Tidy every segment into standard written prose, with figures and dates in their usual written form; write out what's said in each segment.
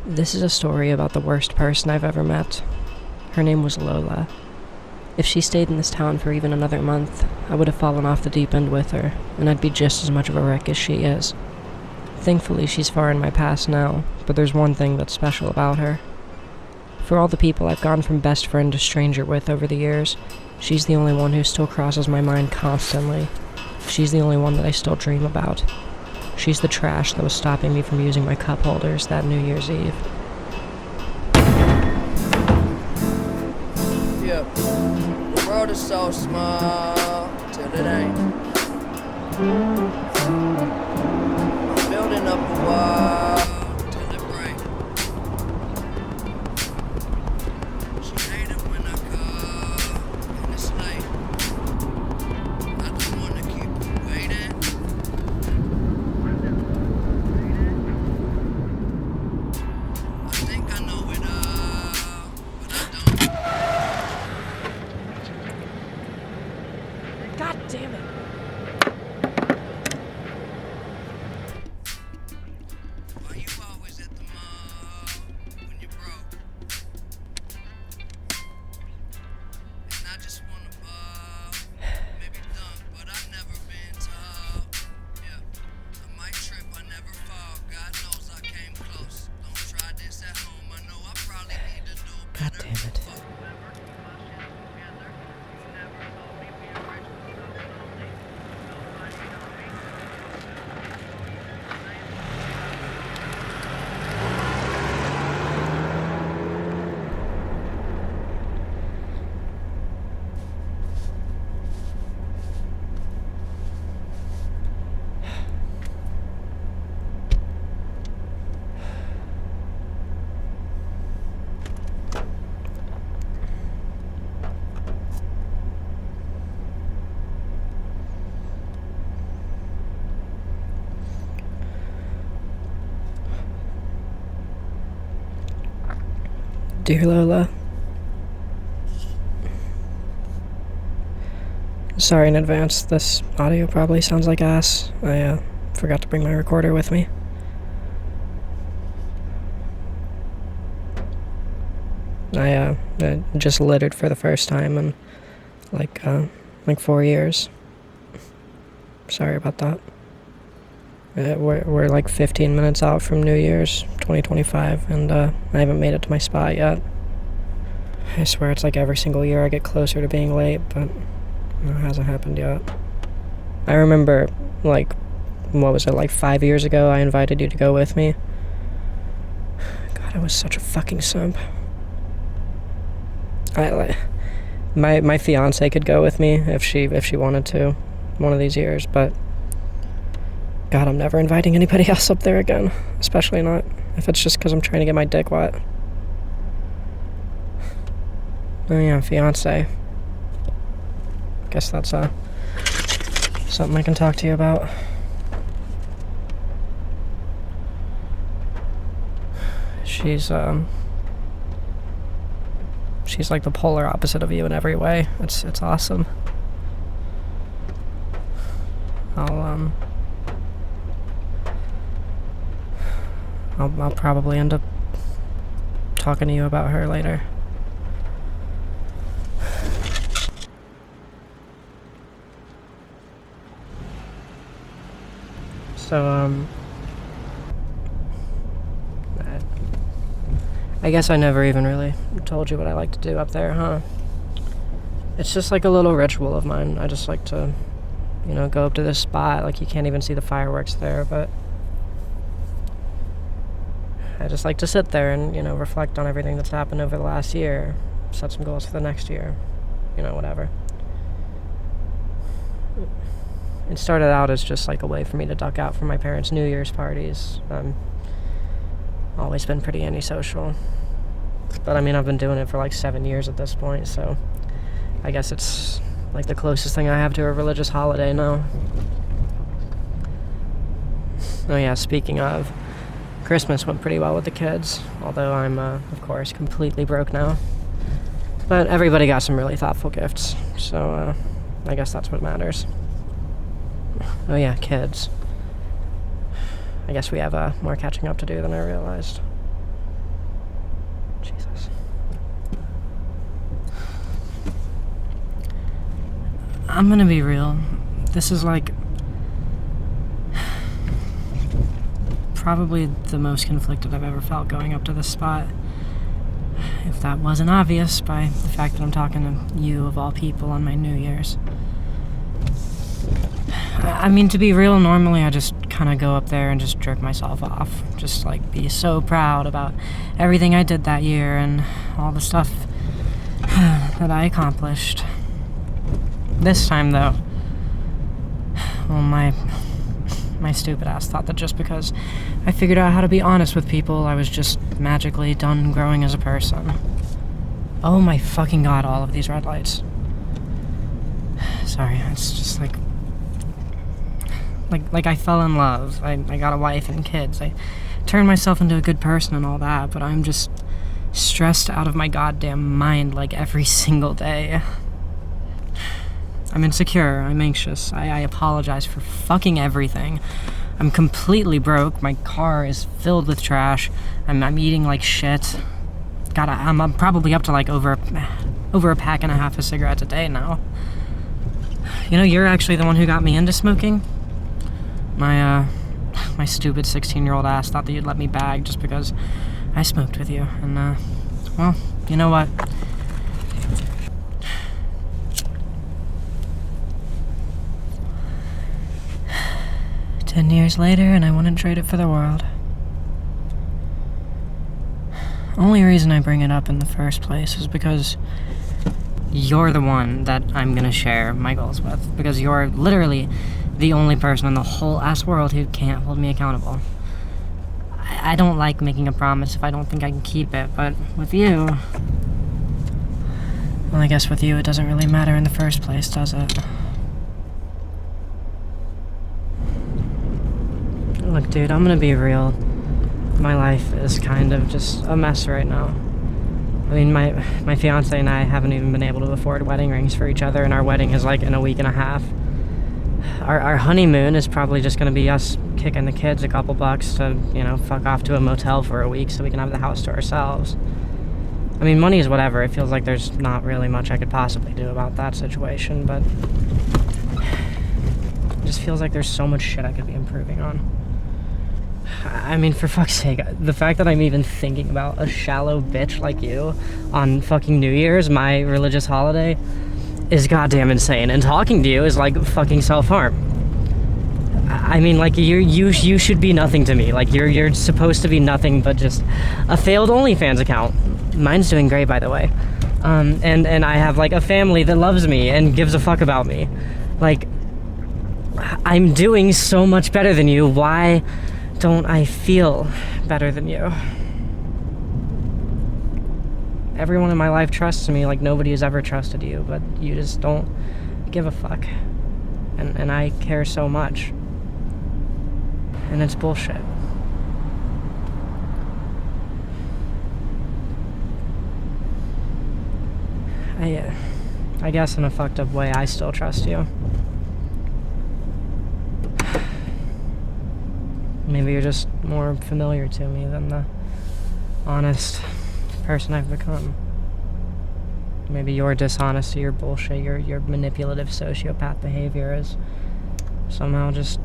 This is a story about the worst person I've ever met. Her name was Lola. If she stayed in this town for even another month, I would have fallen off the deep end with her, and I'd be just as much of a wreck as she is. Thankfully, she's far in my past now, but there's one thing that's special about her. For all the people I've gone from best friend to stranger with over the years, she's the only one who still crosses my mind constantly. She's the only one that I still dream about. She's the trash that was stopping me from using my cup holders that New Year's Eve. Yeah, the world is so small till it ain't. I'm building up a wall till it break. She hate it when I call and it's late. I don't wanna keep waiting. I think I know it all, but I don't. God damn it! Why you always at the mall when you're broke? And I just wanna ball, maybe dunk, but I've never been tall. Yeah, I might trip, I never fall. God knows I came close. Don't try this at home. I know I probably need to do God better. damn it. Dear Lola, sorry in advance, this audio probably sounds like ass. I forgot to bring my recorder with me. I just littered for the first time in like 4 years. Sorry about that. We're like 15 minutes out from New Year's 2025, and I haven't made it to my spot yet. I swear it's like every single year I get closer to being late, but it hasn't happened yet. I remember, like, what was it, like 5 years ago, I invited you to go with me. God, I was such a fucking simp. My fiance could go with me if she wanted to one of these years, but God, I'm never inviting anybody else up there again. Especially not if it's just because I'm trying to get my dick wet. Oh yeah, fiance. Guess that's something I can talk to you about. She's like the polar opposite of you in every way. It's awesome. I'll probably end up talking to you about her later. So, I guess I never even really told you what I like to do up there, huh? It's just like a little ritual of mine. I just like to, go up to this spot. Like, you can't even see the fireworks there, but I just like to sit there and, reflect on everything that's happened over the last year, set some goals for the next year, whatever. It started out as just like a way for me to duck out from my parents' New Year's parties. Always been pretty antisocial. But I've been doing it for like 7 years at this point, so I guess it's like the closest thing I have to a religious holiday now. Oh yeah, speaking of, Christmas went pretty well with the kids, although I'm, of course, completely broke now. But everybody got some really thoughtful gifts, so I guess that's what matters. Oh yeah, kids. I guess we have more catching up to do than I realized. I'm gonna be real. This is like probably the most conflicted I've ever felt going up to this spot. If that wasn't obvious by the fact that I'm talking to you of all people on my New Year's. I mean, to be real, normally I just kind of go up there and just jerk myself off. Just like be so proud about everything I did that year and all the stuff that I accomplished. This time, though, well, my stupid ass thought that just because I figured out how to be honest with people, I was just magically done growing as a person. Oh my fucking god, all of these red lights. Sorry, it's just like I fell in love. I got a wife and kids. I turned myself into a good person and all that, but I'm just stressed out of my goddamn mind like every single day. I'm insecure, I'm anxious, I apologize for fucking everything. I'm completely broke, my car is filled with trash, I'm eating like shit. God, I'm probably up to like over a pack and a half of cigarettes a day now. You know, you're actually the one who got me into smoking. My stupid 16-year-old ass thought that you'd let me bag just because I smoked with you, and well, you know what? 10 years later, and I wouldn't trade it for the world. Only reason I bring it up in the first place is because you're the one that I'm gonna share my goals with. Because you're literally the only person in the whole ass world who can't hold me accountable. I don't like making a promise if I don't think I can keep it, but with you... Well, I guess with you it doesn't really matter in the first place, does it? Look, dude, I'm gonna be real. My life is kind of just a mess right now. I mean, my fiance and I haven't even been able to afford wedding rings for each other, and our wedding is like in a week and a half. Our honeymoon is probably just gonna be us kicking the kids a couple bucks to, you know, fuck off to a motel for a week so we can have the house to ourselves. I mean, money is whatever. It feels like there's not really much I could possibly do about that situation, but it just feels like there's so much shit I could be improving on. I mean, for fuck's sake, the fact that I'm even thinking about a shallow bitch like you on fucking New Year's, my religious holiday, is goddamn insane. And talking to you is like fucking self-harm. I mean, like, you should be nothing to me. Like, you're supposed to be nothing but just a failed OnlyFans account. Mine's doing great, by the way. And I have, like, a family that loves me and gives a fuck about me. Like, I'm doing so much better than you. Why don't I feel better than you? Everyone in my life trusts me like nobody has ever trusted you, but you just don't give a fuck. And I care so much. And it's bullshit. I guess in a fucked up way, I still trust you. Maybe you're just more familiar to me than the honest person I've become. Maybe your dishonesty, your bullshit, your manipulative sociopath behavior is somehow just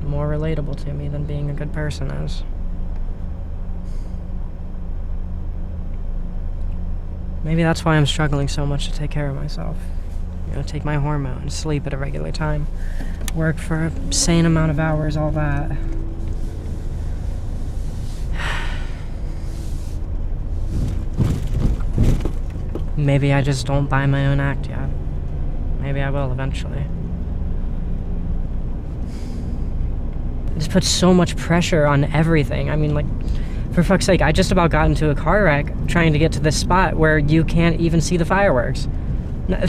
more relatable to me than being a good person is. Maybe that's why I'm struggling so much to take care of myself. You know, take my hormones, sleep at a regular time, work for a sane amount of hours, all that. Maybe I just don't buy my own act yet. Maybe I will eventually. It just puts so much pressure on everything. I mean, like, for fuck's sake, I just about got into a car wreck trying to get to this spot where you can't even see the fireworks.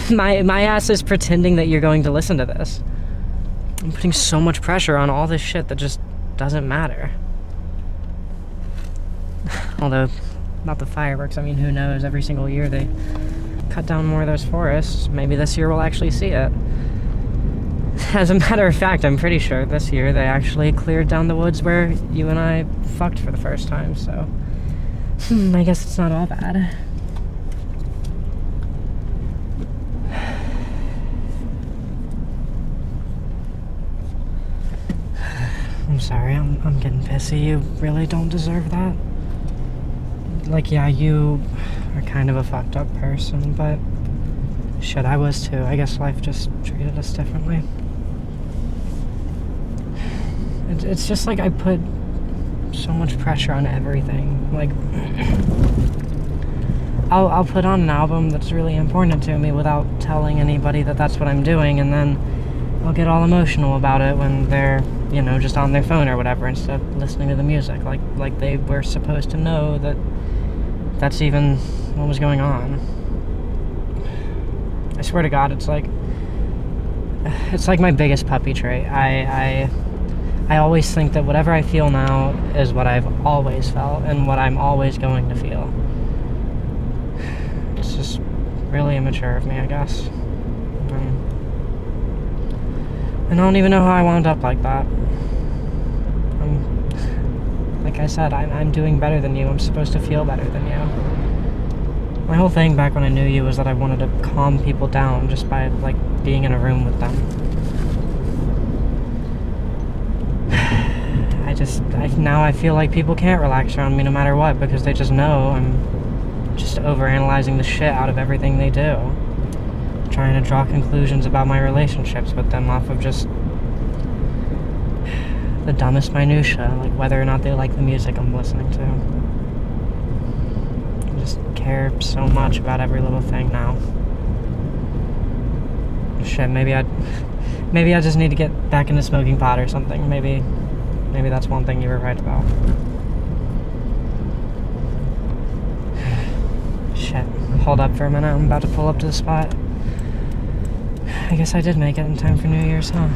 My ass is pretending that you're going to listen to this. I'm putting so much pressure on all this shit that just doesn't matter. Although, not the fireworks, I mean, who knows? Every single year they cut down more of those forests. Maybe this year we'll actually see it. As a matter of fact, I'm pretty sure this year they actually cleared down the woods where you and I fucked for the first time, so... I guess it's not all bad. I'm sorry, I'm getting pissy. You really don't deserve that. Like, yeah, you are kind of a fucked up person, but shit, I was too. I guess life just treated us differently. It's just like I put so much pressure on everything. Like, I'll put on an album that's really important to me without telling anybody that that's what I'm doing, and then I'll get all emotional about it when they're, you know, just on their phone or whatever instead of listening to the music. Like they were supposed to know that that's even what was going on. I swear to God, it's like my biggest puppy trait. I always think that whatever I feel now is what I've always felt and what I'm always going to feel. It's just really immature of me, I guess. And I don't even know how I wound up like that. Like I said, I'm doing better than you. I'm supposed to feel better than you. My whole thing back when I knew you was that I wanted to calm people down just by, like, being in a room with them. Now I feel like people can't relax around me no matter what because they just know I'm just overanalyzing the shit out of everything they do. Trying to draw conclusions about my relationships with them off of just the dumbest minutia, like whether or not they like the music I'm listening to. I just care so much about every little thing now. Shit, maybe I just need to get back into smoking pot or something. Maybe that's one thing you were right about. Shit, hold up for a minute. I'm about to pull up to the spot. I guess I did make it in time for New Year's, huh?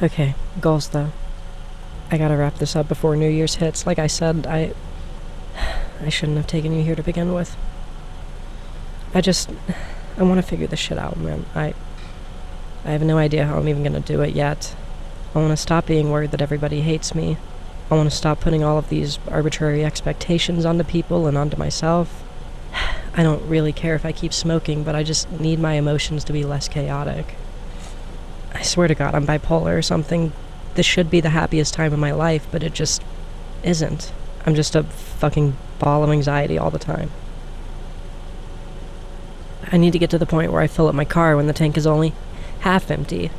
Okay, goals though. I gotta wrap this up before New Year's hits. Like I said, I shouldn't have taken you here to begin with. I want to figure this shit out, man. I have no idea how I'm even gonna do it yet. I want to stop being worried that everybody hates me. I want to stop putting all of these arbitrary expectations onto people and onto myself. I don't really care if I keep smoking, but I just need my emotions to be less chaotic. I swear to God, I'm bipolar or something. This should be the happiest time of my life, but it just isn't. I'm just a fucking ball of anxiety all the time. I need to get to the point where I fill up my car when the tank is only half empty.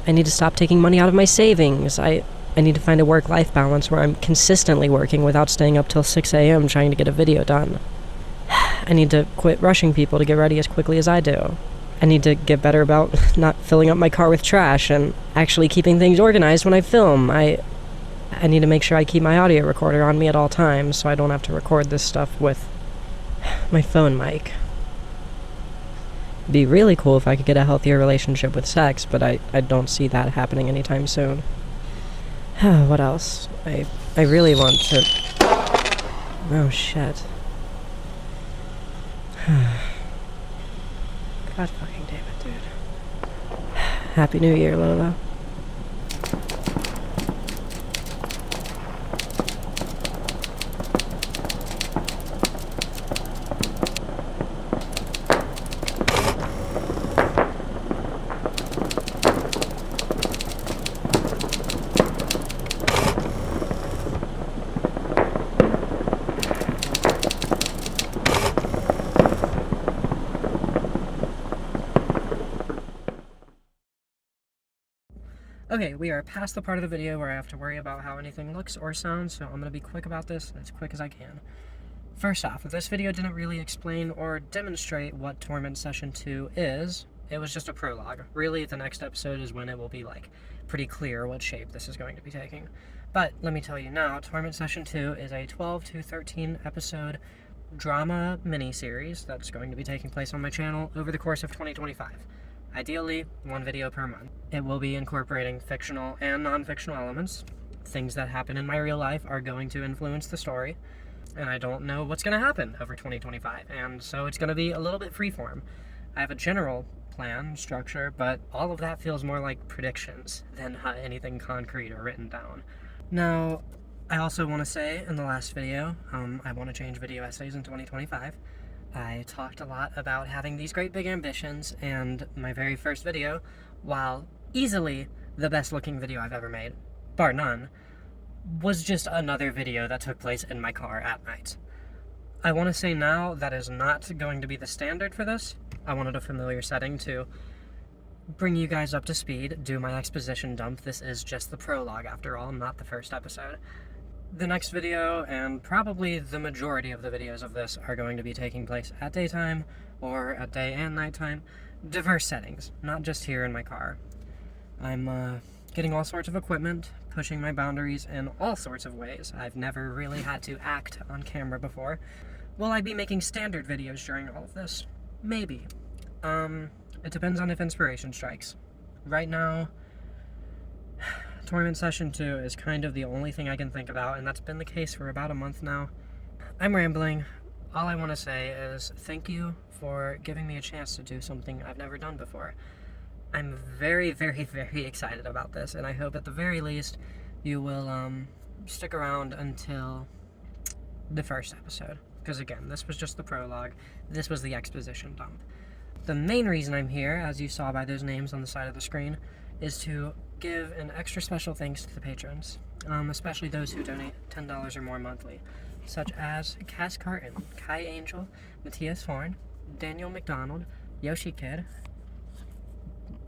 I need to stop taking money out of my savings. I need to find a work-life balance where I'm consistently working without staying up till 6 a.m. trying to get a video done. I need to quit rushing people to get ready as quickly as I do. I need to get better about not filling up my car with trash and actually keeping things organized when I film. I need to make sure I keep my audio recorder on me at all times so I don't have to record this stuff with my phone mic. It'd be really cool if I could get a healthier relationship with sex, but I don't see that happening anytime soon. What else? I really want to... Oh, shit. God fucking damn it, dude. Happy New Year, Lola. Okay, we are past the part of the video where I have to worry about how anything looks or sounds, so I'm going to be quick about this, as quick as I can. First off, this video didn't really explain or demonstrate what Torment Session 2 is. It was just a prologue. Really, the next episode is when it will be, like, pretty clear what shape this is going to be taking. But, let me tell you now, Torment Session 2 is a 12 to 13 episode drama mini-series that's going to be taking place on my channel over the course of 2025. Ideally, one video per month. It will be incorporating fictional and non-fictional elements. Things that happen in my real life are going to influence the story, and I don't know what's going to happen over 2025, and so it's going to be a little bit freeform. I have a general plan, structure, but all of that feels more like predictions than anything concrete or written down. Now, I also want to say in the last video, I want to change video essays in 2025. I talked a lot about having these great big ambitions, and my very first video, while easily the best looking video I've ever made, bar none, was just another video that took place in my car at night. I want to say now that is not going to be the standard for this. I wanted a familiar setting to bring you guys up to speed, do my exposition dump. This is just the prologue after all, not the first episode. The next video, and probably the majority of the videos of this, are going to be taking place at daytime, or at day and nighttime. Diverse settings, not just here in my car. I'm getting all sorts of equipment, pushing my boundaries in all sorts of ways. I've never really had to act on camera before. Will I be making standard videos during all of this? Maybe. It depends on if inspiration strikes. Right now, Torment Session 2 is kind of the only thing I can think about, and that's been the case for about a month now. I'm rambling. All I want to say is thank you for giving me a chance to do something I've never done before. I'm very, very, very excited about this, and I hope at the very least you will stick around until the first episode. Because again, this was just the prologue. This was the exposition dump. The main reason I'm here, as you saw by those names on the side of the screen, is to give an extra special thanks to the patrons, especially those who donate $10 or more monthly, such as Cass Carton, Kai Angel, Matthias Horn, Daniel McDonald, Yoshi Kid,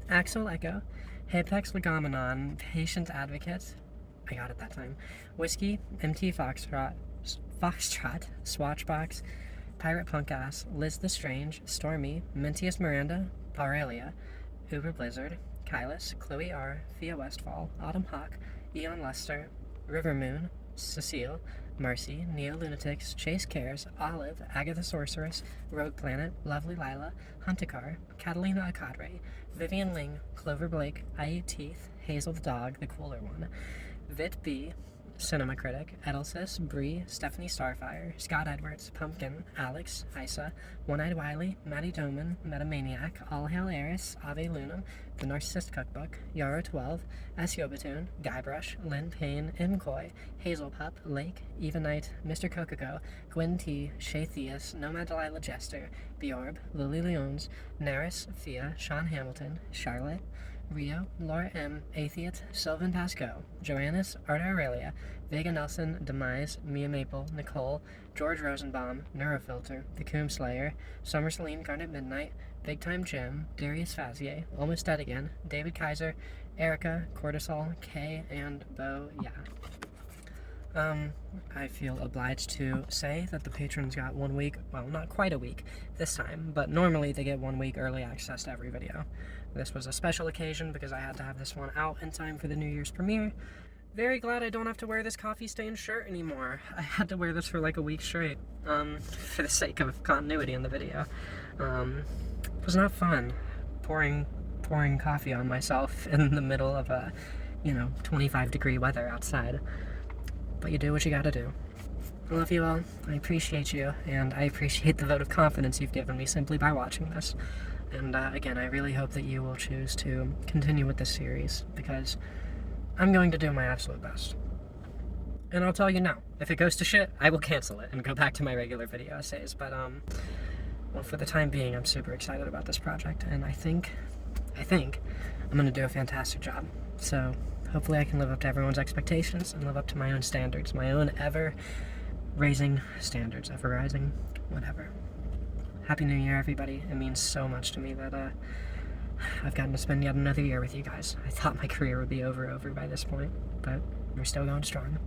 Axel Echo, Apex Legomenon, Patient Advocate, I got it that time, Whiskey, MT Foxtrot, Swatchbox, Pirate Punk Ass, Liz the Strange, Stormy, Mentius Miranda, Aurelia, Uber Blizzard, Kylus, Chloe R, Thea Westfall, Autumn Hawk, Eon Lester, River Moon, Cecile, Mercy, Neo Lunatics, Chase Cares, Olive, Agatha Sorceress, Rogue Planet, Lovely Lila, Huntikar, Catalina Akadre, Vivian Ling, Clover Blake, I Eat Teeth, Hazel the Dog, the cooler one, Vit B, Cinema Critic, Edelsis, Bree, Stephanie Starfire, Scott Edwards, Pumpkin, Alex, Isa, One-Eyed Wiley, Maddie Doman, Metamaniac, All Hail Eris, Ave Lunam, The Narcissist Cookbook, Yara 12, Esio Batoon, Guybrush, Lynn Payne, Imcoy, Hazel Pup, Lake, Eva Knight, Mr. Cococo, Gwen T, Shay Theus, Nomad Delilah Jester, Bjorb, Lily Leones, Naris, Thea, Sean Hamilton, Charlotte, Rio, Laura M, Atheist, Sylvan Pasco, Joannis, Arta Aurelia, Vega Nelson, Demise, Mia Maple, Nicole, George Rosenbaum, Neurofilter, The Coombe Slayer, Summer Celine Garnet Midnight, Big Time Jim, Darius Fazier, Almost Dead Again, David Kaiser, Erica, Cortisol, Kay, and Bo, yeah. I feel obliged to say that the patrons got 1 week, well, not quite a week this time, but normally they get 1 week early access to every video. This was a special occasion because I had to have this one out in time for the New Year's premiere. Very glad I don't have to wear this coffee-stained shirt anymore. I had to wear this for like a week straight, for the sake of continuity in the video. It was not fun pouring coffee on myself in the middle of a, 25-degree weather outside. But you do what you gotta do. I love you all, I appreciate you, and I appreciate the vote of confidence you've given me simply by watching this. And again, I really hope that you will choose to continue with this series, because I'm going to do my absolute best. And I'll tell you now, if it goes to shit, I will cancel it and go back to my regular video essays. But, well, for the time being, I'm super excited about this project, and I think I'm gonna do a fantastic job. So, hopefully I can live up to everyone's expectations and live up to my own standards, my own ever-raising standards, ever-rising, whatever. Happy New Year, everybody. It means so much to me that I've gotten to spend yet another year with you guys. I thought my career would be over by this point, but we're still going strong.